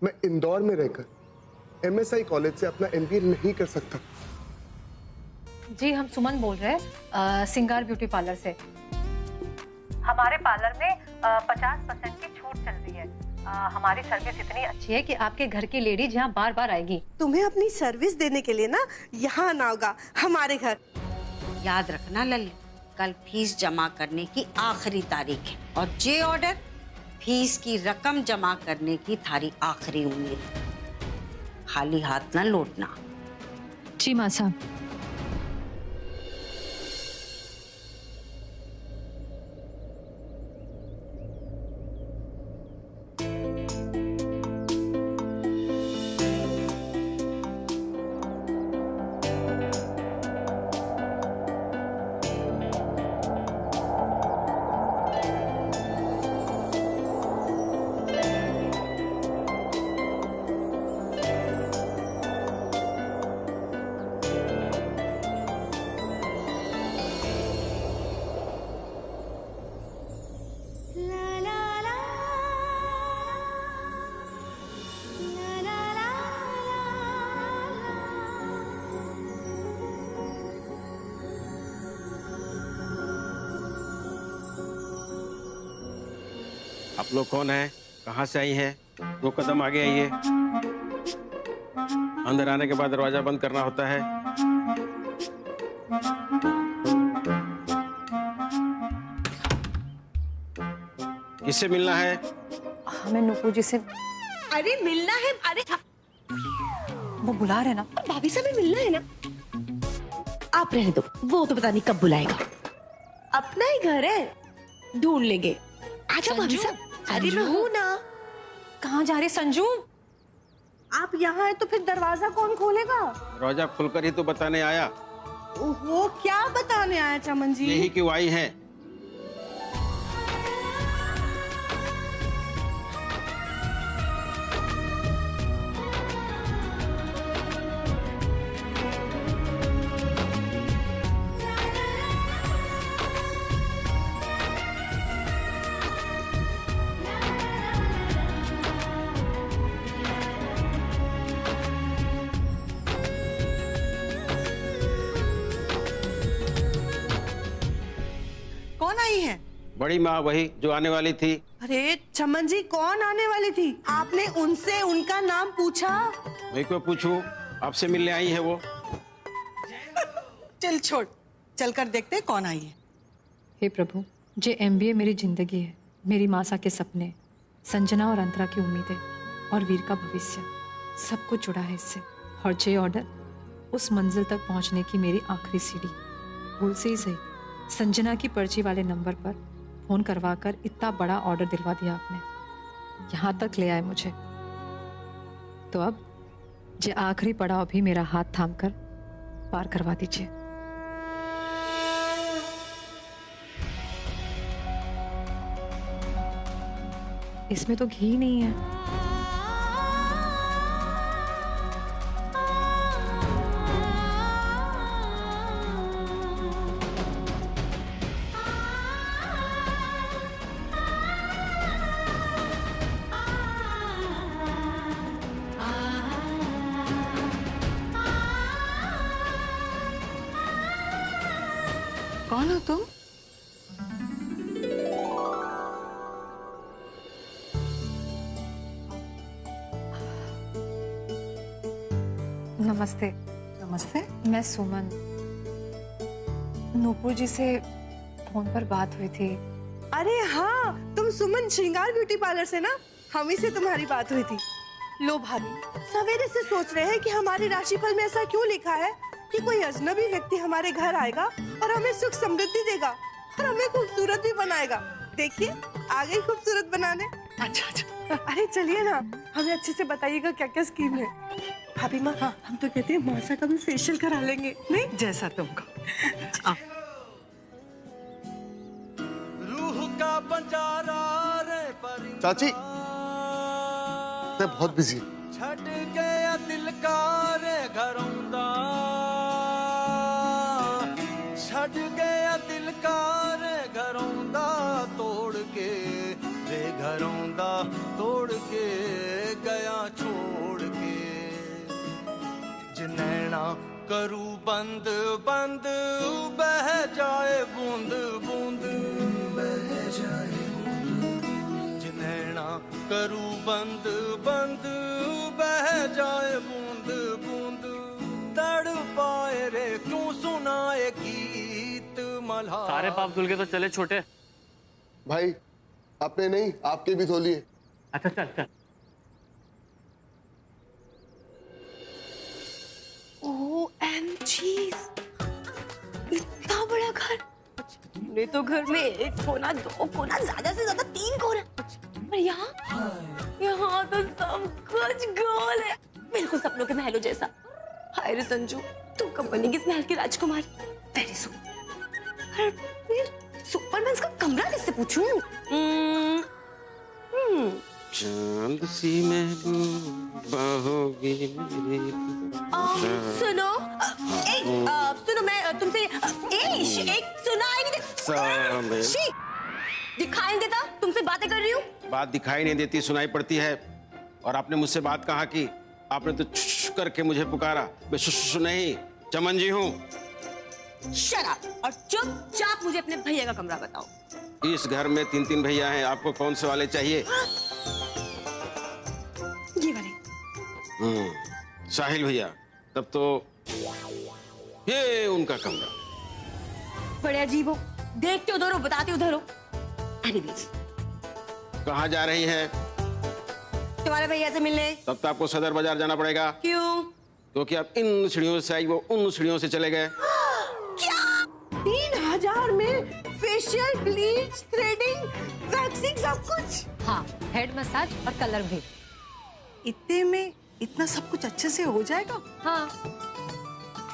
मैं इंदौर में रहकर एमएसआई कॉलेज से अपना एमबीए नहीं कर सकता। जी हम सुमन बोल रहे हैं सिंगार ब्यूटी पार्लर से। हमारे पार्लर में 50% की छूट चल रही है। हमारी सर्विस इतनी अच्छी है कि आपके घर की लेडीज यहाँ बार बार आएगी। तुम्हें अपनी सर्विस देने के लिए ना यहाँ आना होगा हमारे घर। याद रखना लल्लू, कल फीस जमा करने की आखिरी तारीख है और जे ऑर्डर फीस की रकम जमा करने की थारी आखिरी उम्मीद। खाली हाथ ना लौटना। जी माँ साहब। आप लोग कौन हैं? कहाँ से आई हैं? 2 कदम आगे आइए। अंदर आने के बाद दरवाजा बंद करना होता है। किससे मिलना है? हमें नुपुर जी से। अरे मिलना है। अरे वो बुला रहे ना। भाभी से भी मिलना है ना। आप रहने दो, वो तो पता नहीं कब बुलाएगा। अपना ही घर है, ढूंढ लेंगे। आजा भाभी साहब। अरे मैं हूं ना। कहाँ जा रही संजू? आप यहाँ हैं तो फिर दरवाजा कौन खोलेगा? दरवाजा खुलकर ही तो बताने आया। वो क्या बताने आया चमन जी? यही क्यों आई है? कौन आई है? बड़ी माँ, वही जो आने वाली थी। अरे चमन जी, कौन आने वाली थी? आपने उनसे उनका नाम पूछा? मैं क्यों पूछूं? आपसे मिलने आई है वो। चल छोड़, चलकर देखते हैं कौन आई है। हे प्रभु, जे एमबीए मेरी जिंदगी है, मेरी मासा के सपने, संजना और अंतरा की उम्मीदें और वीर का भविष्य, सब कुछ जुड़ा है इससे। और जे ऑर्डर उस मंजिल तक पहुंचने की मेरी आखिरी सीढ़ी। भूल से ही सही, संजना की पर्ची वाले नंबर पर फोन करवाकर इतना बड़ा ऑर्डर दिलवा दिया आपने। यहाँ तक ले आए मुझे। तो अब जे आखिरी पड़ाव भी मेरा हाथ थामकर पार करवा दीजिए। इसमें तो घी नहीं है। कौन हो तुम? नमस्ते। नमस्ते। मैं सुमन। नूपुर जी से फोन पर बात हुई थी। अरे हाँ, तुम सुमन श्रृंगार ब्यूटी पार्लर से ना? हम ही से तुम्हारी बात हुई थी। लो भाभी, सवेरे से सोच रहे हैं कि हमारे राशिफल में ऐसा क्यों लिखा है कि कोई अजनबी व्यक्ति हमारे घर आएगा और हमें सुख समृद्धि देगा और हमें खूबसूरत भी बनाएगा। देखिए, आ गई खूबसूरत बनाने। अच्छा। अरे चलिए ना, हमें अच्छे से बताइएगा क्या क्या स्कीम है। भाभी माँ, हाँ, हम तो कहते हैं मासा का भी फेशियल करा लेंगे। नहीं, जैसा तुमको। रूह का बंजारा रे परिंदा, चाची, मैं बहुत बिजी हूँ। छट गया दिल का रे घरौंदा, छट गया दिल का रे घरौंदा, तोड़ के रे घरौंदा, तोड़ के गया करूं बंद बंद बह जाए बूंद बूंद बह जाए जिनैना करूं बंद बंद बह जाए बूंद बूंद तड़ पाए रे क्यों सुनाए गीत मल्हार। सारे पाप धुल के तो चले छोटे। भाई अपने नहीं, आपके भी धोलिए। अच्छा चल चल। OMG, इतना बड़ा घर। मेरे तो घर में एक कोना, दो कोना, ज्यादा से ज्यादा 3 कोना। पर यहाँ तो सब कुछ गोल है, बिल्कुल सपनों के महलों जैसा। हाय रे संजू, तू कब बनेगी इस महल की राजकुमारी? Very soon. पर फिर सुपरमैन का कमरा किससे पूछूं? चांद सी महबूबा होगी मेरी। सुनो, सुनो, मैं तुमसे एक सुनाई नहीं देता, दिखाई नहीं देता, तुमसे बातें कर रही हूँ। बात दिखाई नहीं देती, सुनाई पड़ती है। और आपने मुझसे बात कहा कि आपने तो शुश करके मुझे पुकारा। मैं शुश नहीं, चमन जी हूँ। शट अप और चुपचाप मुझे अपने भैया का कमरा बताओ। इस घर में 3 भैया हैं, आपको कौन से वाले चाहिए? ये वाले। साहिल भैया, तब तो ये उनका कमरा। बड़े अजीब हो, देखते उधर हो, बताते उधर हो। एनीवेज, कहाँ जा रही है? तुम्हारे भैया से मिलने। तब तो आपको सदर बाजार जाना पड़ेगा। क्यों? क्योंकि आप इन सीढ़ियों से आई, वो उन सीढ़ियों से चले गए। क्या 3000 में फेशियल, ब्लीच, थ्रेडिंग, वैक्सिंग, सब कुछ? हाँ, हेड मसाज और कलर भी। इतने में इतना सब कुछ अच्छे से हो जाएगा? हाँ,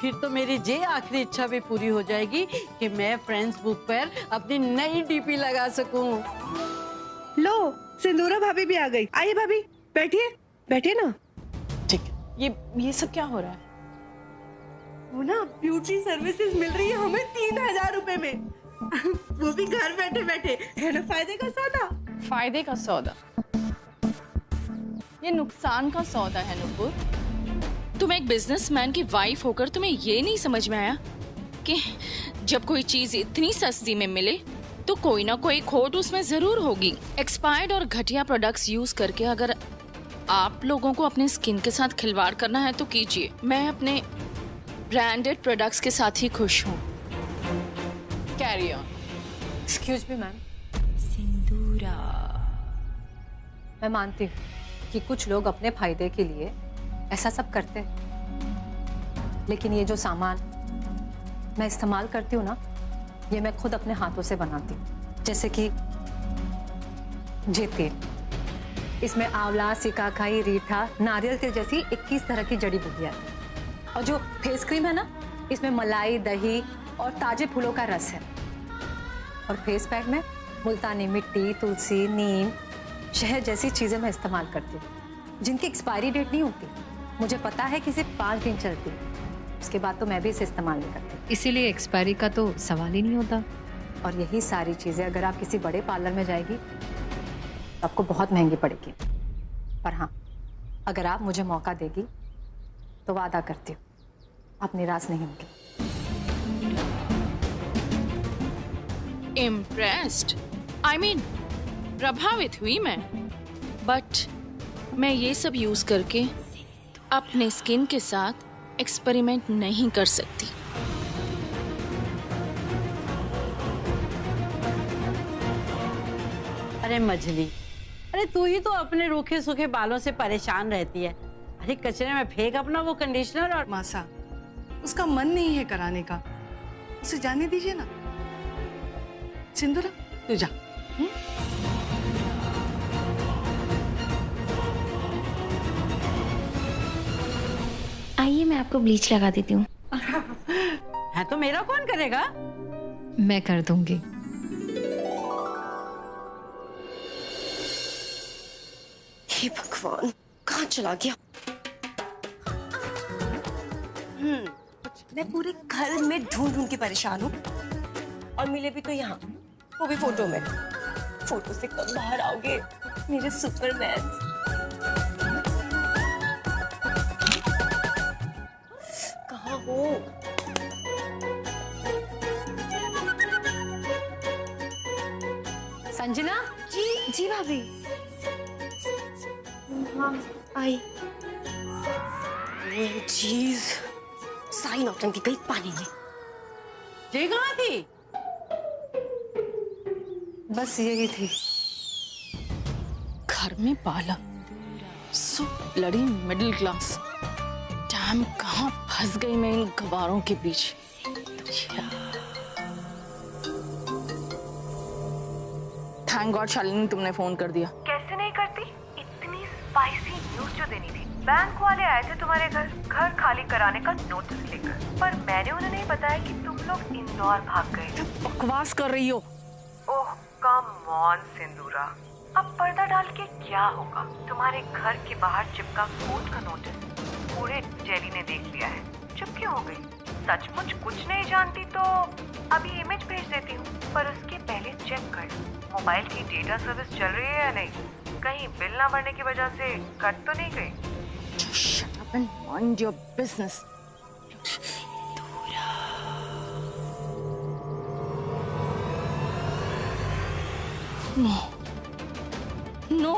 फिर तो मेरी ये आखिरी इच्छा भी पूरी हो जाएगी कि मैं फ्रेंड्स बुक पर अपनी नई डीपी लगा सकूं। लो, सिंदूरा भाभी भी आ गई। आइए भाभी, बैठिए, बैठिए ना। ठीक है। ये सब क्या हो रहा है? वो ना ब्यूटी सर्विसेज मिल रही है हमें 3000 रुपए में। वो भी घर बैठे बैठे, है ना फायदे का सौदा? फायदे का सौदा? ये नुकसान का सौदा है नुपुर। तुम एक बिजनेसमैन की वाइफ होकर तुम्हें ये नहीं समझ में आया कि जब कोई चीज इतनी सस्ती में मिले तो कोई ना कोई खोट उसमें जरूर होगी। एक्सपायर्ड और घटिया प्रोडक्ट्स यूज करके अगर आप लोगों को अपने स्किन के साथ खिलवाड़ करना है तो कीजिए। मैं अपने ब्रांडेड प्रोडक्ट्स के साथ ही खुश हूँ। Carry on. Excuse me ma'am. Sindura. मैं मानती हूँ कि कुछ लोग अपने फायदे के लिए ऐसा सब करते हैं, लेकिन ये जो सामान मैं इस्तेमाल करती हूँ ना, ये मैं खुद अपने हाथों से बनाती हूँ। जैसे कि ये तेल, इसमें आंवला, सिकाकाई, रीठा, नारियल तेल जैसी 21 तरह की जड़ी बूटियां हैं। और जो फेस क्रीम है ना, इसमें मलाई, दही और ताजे फूलों का रस है। और फेस पैक में मुल्तानी मिट्टी, तुलसी, नीम, शहद जैसी चीजें मैं इस्तेमाल करती हूँ, जिनकी एक्सपायरी डेट नहीं होती। मुझे पता है कि सिर्फ 5 दिन चलती है, उसके बाद तो मैं भी इसे इस्तेमाल नहीं करती। इसीलिए एक्सपायरी का तो सवाल ही नहीं होता। और यही सारी चीजें अगर आप किसी बड़े पार्लर में जाएगी तो आपको बहुत महंगी पड़ेगी। पर हाँ, अगर आप मुझे मौका देगी तो वादा करती हूँ आप निराश नहीं होंगे। इम्प्रेस्ड, आई मीन प्रभावित हुई मैं। बट मैं ये सब यूज करके अपने स्किन के साथ एक्सपेरिमेंट नहीं कर सकती। अरे मछली, अरे तू ही तो अपने रूखे सूखे बालों से परेशान रहती है। अरे कचरे में फेंक अपना वो कंडीशनर। और मासा, उसका मन नहीं है कराने का, उसे जाने दीजिए ना। सिंदूरा, तू जा। आइए मैं आपको ब्लीच लगा देती हूँ। है तो मेरा कौन करेगा? मैं कर दूंगी। हे भगवान, कहाँ चला गया? मैं पूरे घर में ढूंढ ढूंढ के परेशान हूँ और मिले भी तो यहाँ, वो भी फोटो में। फोटो से कब बाहर आओगे मेरे सुपरमैन? कहाँ हो? संजना। जी जी भाभी। हाँ आई। चीज सारी नौटंकी गई पानी में। जय कहाँ थी? बस यही थी। घर में पाला so bloody middle class. Dam, कहाँ फंस गई मैं इन गवारों के बीच। थैंक गॉड शालिनी तुमने फोन कर दिया। कैसे नहीं करती, इतनी स्पाइसी न्यूज जो देनी थी। बैंक वाले आए थे तुम्हारे घर खाली कराने का नोटिस लेकर, पर मैंने उन्हें नहीं बताया कि तुम लोग इंदौर भाग गए थे। बकवास कर रही हो। ओह कम ऑन सिंदूरा, अब पर्दा डाल के क्या होगा। तुम्हारे घर के बाहर चिपका कोर्ट का नोटिस पूरे दिल्ली ने देख लिया है। चुप क्यों हो गई? सचमुच कुछ नहीं जानती तो अभी इमेज भेज देती हूँ, पर उसके पहले चेक कर मोबाइल की डेटा सर्विस चल रही है या नहीं। कहीं बिल ना भरने की वजह से कट तो नहीं गई। Shut up and mind your business. No. No.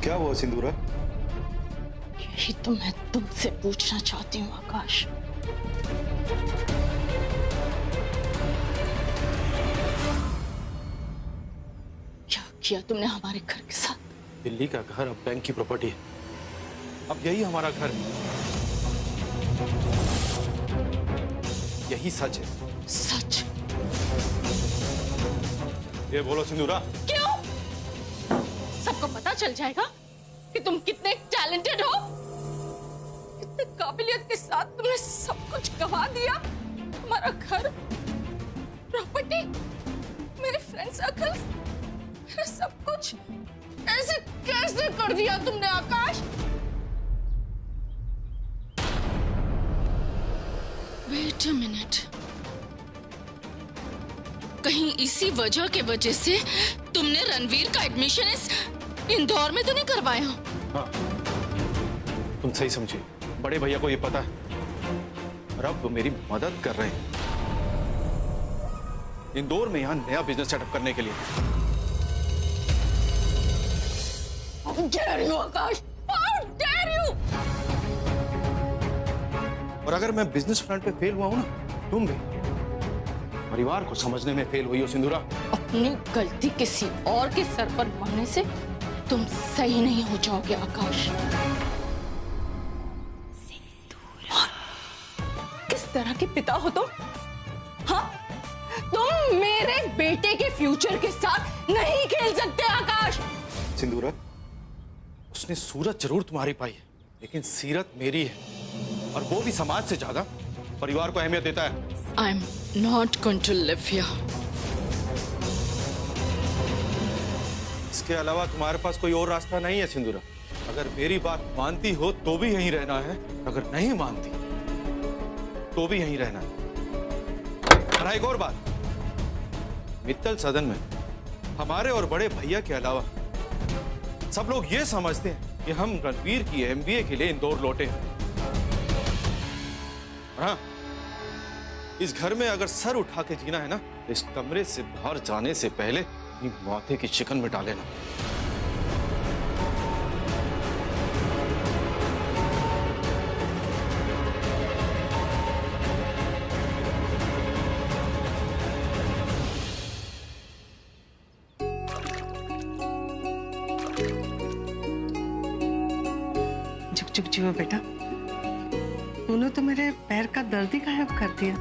क्या हुआ सिंदूरा? यही तो मैं तुमसे पूछना चाहती हूँ आकाश। क्या किया तुमने हमारे घर के साथ? दिल्ली का घर अब बैंक की प्रॉपर्टी है। अब यही हमारा घर है। यही सच है। सच? ये बोलो सिंदूरा। क्यों? सबको पता चल जाएगा कि तुम कितने टैलेंटेड हो। कितने काबिलियत के साथ तुमने सब कुछ गवा दिया। हमारा घर, प्रॉपर्टी, मेरे फ्रेंड सर्कल, सब कुछ ऐसे कैसे कर दिया तुमने आकाश? वेट अ मिनट, कहीं इसी वजह से तुमने रणवीर का एडमिशन इस इंदौर में तो नहीं करवाया? हाँ, तुम सही समझी। बड़े भैया को ये पता है और अब वो मेरी मदद कर रहे हैं इंदौर में यहाँ नया बिजनेस सेटअप करने के लिए। How dare you, Akash? How dare you? और अगर मैं बिजनेस फ्रंट पे फेल हुआ हूं ना, तुम भी परिवार को समझने में फेल हुई हो सिंदूरा। अपनी गलती किसी और के सर पर मरने से तुम सही नहीं हो जाओगे आकाश। किस तरह के पिता हो तुम? हाँ, तुम मेरे बेटे के फ्यूचर के साथ नहीं खेल सकते आकाश। सिंदूरा, उसने सूरत जरूर तुम्हारी पाई है, लेकिन सीरत मेरी है, और वो भी समाज से ज्यादा परिवार को अहमियत देता है। I'm not going to live here. इसके अलावा तुम्हारे पास कोई और रास्ता नहीं है सिंदूरा। अगर मेरी बात मानती हो तो भी यहीं रहना है, अगर नहीं मानती तो भी यहीं रहना है। और एक और बात, मित्तल सदन में हमारे और बड़े भैया के अलावा सब लोग ये समझते हैं कि हम रणवीर की MBA के लिए इंदौर लौटे हैं। हाँ, इस घर में अगर सर उठा के जीना है ना, इस कमरे से बाहर जाने से पहले अपनी माथे की शिकन मिटा लेना। झुक झुक जियो बेटा, उन्होंने तो मेरे पैर का दर्द ही गायब कर दिया।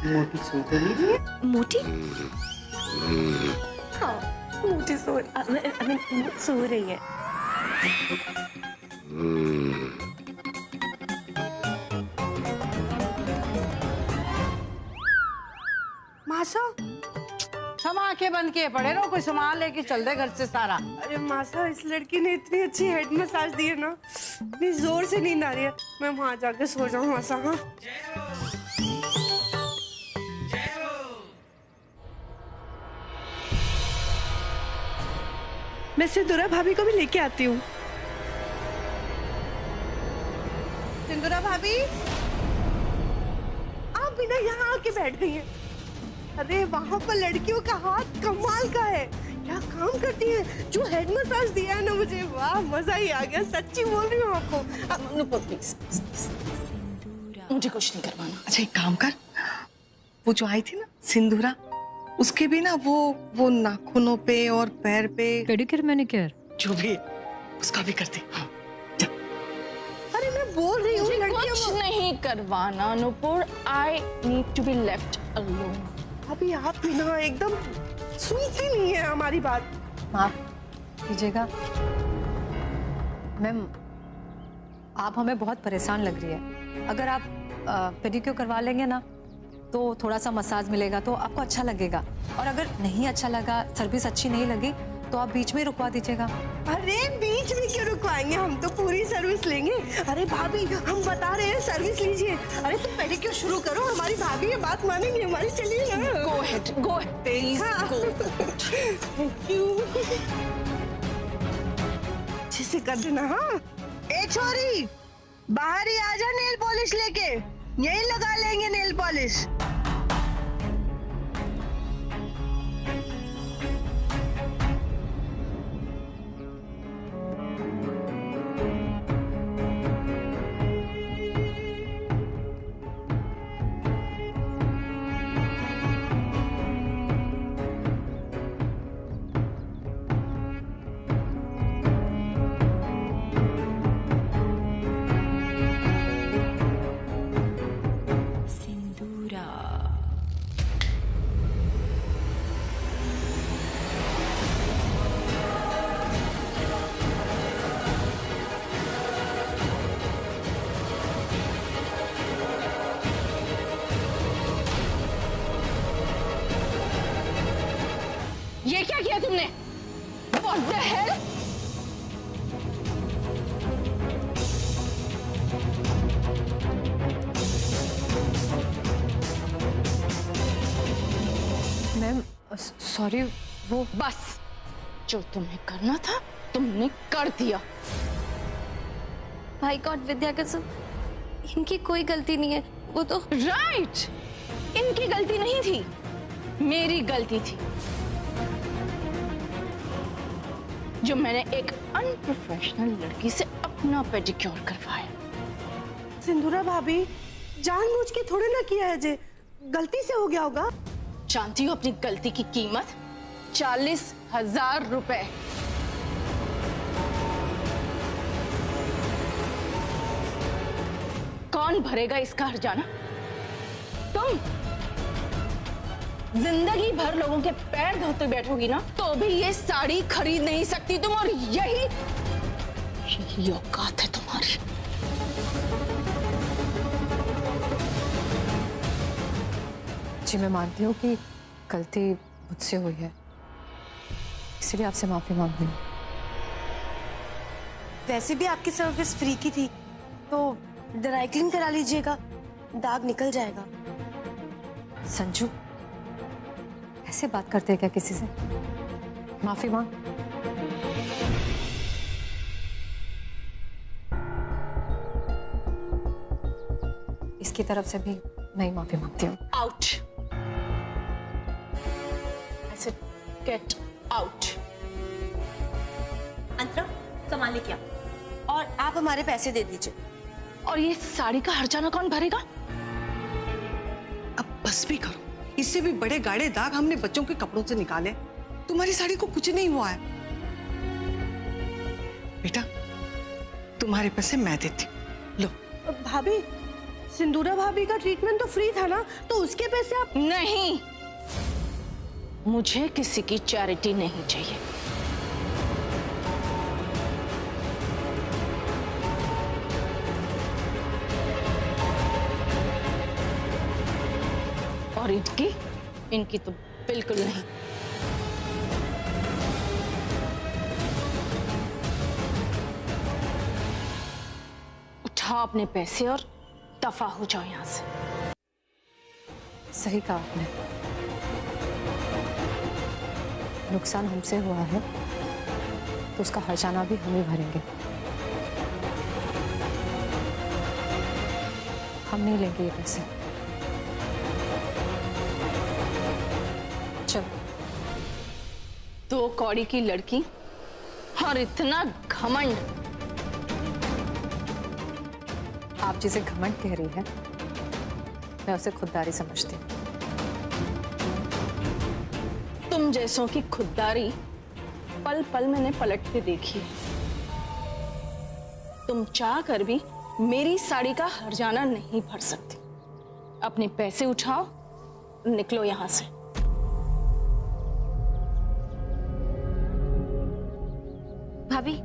मोटी सो तो नहीं रही है? मोटी? हाँ, मोटी सो रही है। मासा, हम आंखें बंद किए पड़े रहो, कोई सामान लेके चल दे घर से सारा। अरे मासा, इस लड़की ने इतनी अच्छी हेड मसाज दी है ना, इतनी जोर से नींद आ रही है। मैं वहां जाके सो जाऊं मासा। हाँ, मैं सिंदूरा भाभी को भी लेके आती हूँ। सिंदूरा भाभी, आप बिना यहाँ आके बैठ गई हैं। अरे वहाँ पर लड़कियों का हाथ कमाल का है, क्या काम करती है। जो हेड मसाज दिया है ना मुझे, वाह मजा ही आ गया, सच्ची बोल रही हूँ आपको। नुपुर प्लीज, मुझे कुछ नहीं करवाना। अच्छा एक काम कर, वो जो आई थी ना सिंदूरा, उसके भी ना वो नाखूनों पे और पैर पे पेडिक्योर मैनिक्योर जो भी है, उसका भी कर दे। हाँ, अरे मैं बोल रही हूँ कुछ नहीं करवाना Nupur. I need to be left alone. अभी आप भी ना एकदम सुनती नहीं है हमारी बात। माफ कीजिएगा मैम, आप हमें बहुत परेशान लग रही है। अगर आप पेडिक्योर करवा लेंगे ना तो थोड़ा सा मसाज मिलेगा तो आपको अच्छा लगेगा, और अगर नहीं अच्छा लगा, सर्विस अच्छी नहीं लगी तो आप बीच में रुकवा दीजिएगा। अरे बीच में क्यों रुकवाएंगे, हम तो पूरी सर्विस लेंगे। अरे भाभी हम बता रहे हैं सर्विस लीजिए। अरे तुम पेडिक्योर शुरू करो, हमारी भाभी ये बात मानेंगी हमारी। चलिए ना, go ahead please go. Thank you. अच्छे से कर देना। हाँ ए छोरी, बाहर ही आजा नेल पॉलिश लेके, यही लगा लेंगे नेल पॉलिश। ये क्या किया तुमने? What the hell? Ma'am sorry, वो बस जो तुम्हें करना था तुमने कर दिया। भाई गॉड विद्या कसम, इनकी कोई गलती नहीं है। वो तो राइट, इनकी गलती नहीं थी, मेरी गलती थी जो मैंने एक अनप्रोफेशनल लड़की से अपना पेडिक्योर करवाया। सिंदूरा भाभी जानबूझ के थोड़े ना किया है, जे गलती से हो गया होगा। जानती हो अपनी गलती की कीमत? 40,000 रुपए। कौन भरेगा इसका हर्जाना? तुम जिंदगी भर लोगों के पैर धोते बैठोगी ना तो भी ये साड़ी खरीद नहीं सकती तुम, और यही औकात है तुम्हारी। जी मैं मानती हूँ कि गलती मुझसे हुई है, इसलिए आपसे माफी मांग रही हूँ। वैसे भी आपकी सर्विस फ्री की थी, तो ड्राई क्लीन करा लीजिएगा, दाग निकल जाएगा। संजू ऐसे बात करते हैं क्या किसी से? माफी मांग। इसकी तरफ से भी मैं माफी मांगती हूँ। Out, I said get out। अंतरा संभाल क्या, और आप हमारे पैसे दे दीजिए। और ये साड़ी का हर्जाना कौन भरेगा? अब बस भी करो, इससे भी बड़े गाढ़े दाग हमने बच्चों के कपड़ों से निकाले। तुम्हारी साड़ी को कुछ नहीं हुआ है। बेटा तुम्हारे पैसे मैं देती, लो। भाभी सिंदूरा भाभी का ट्रीटमेंट तो फ्री था ना, तो उसके पैसे आप। नहीं, मुझे किसी की चैरिटी नहीं चाहिए। और इनकी तो बिल्कुल नहीं। उठा अपने पैसे और दफा हो जाओ यहां से। सही कहा आपने, नुकसान हमसे हुआ है तो उसका हर्जाना भी हम ही भरेंगे। हम नहीं लेंगे ये पैसे। चलो। 2 कौड़ी की लड़की और इतना घमंड। आप जिसे घमंड कह रही है, मैं उसे खुददारी समझती हूँ। तुम जैसों की खुददारी पल पल मैंने पलटते देखी है। तुम चाह कर भी मेरी साड़ी का हर्जाना नहीं भर सकती। अपने पैसे उठाओ, निकलो यहां से। भाभी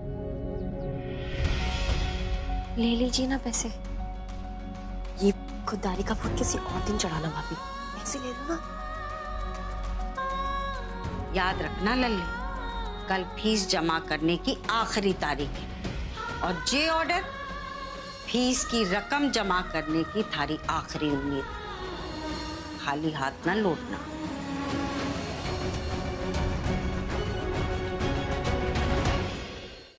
ले लीजिए ना पैसे। ये खुददारी का भूत किसी और दिन चढ़ाना भाभी, ऐसे ले लो ना। याद रखना लल्ली, कल फीस जमा करने की आखिरी तारीख है और जे ऑर्डर फीस की रकम जमा करने की थारी आखिरी उम्मीद। खाली हाथ ना लौटना।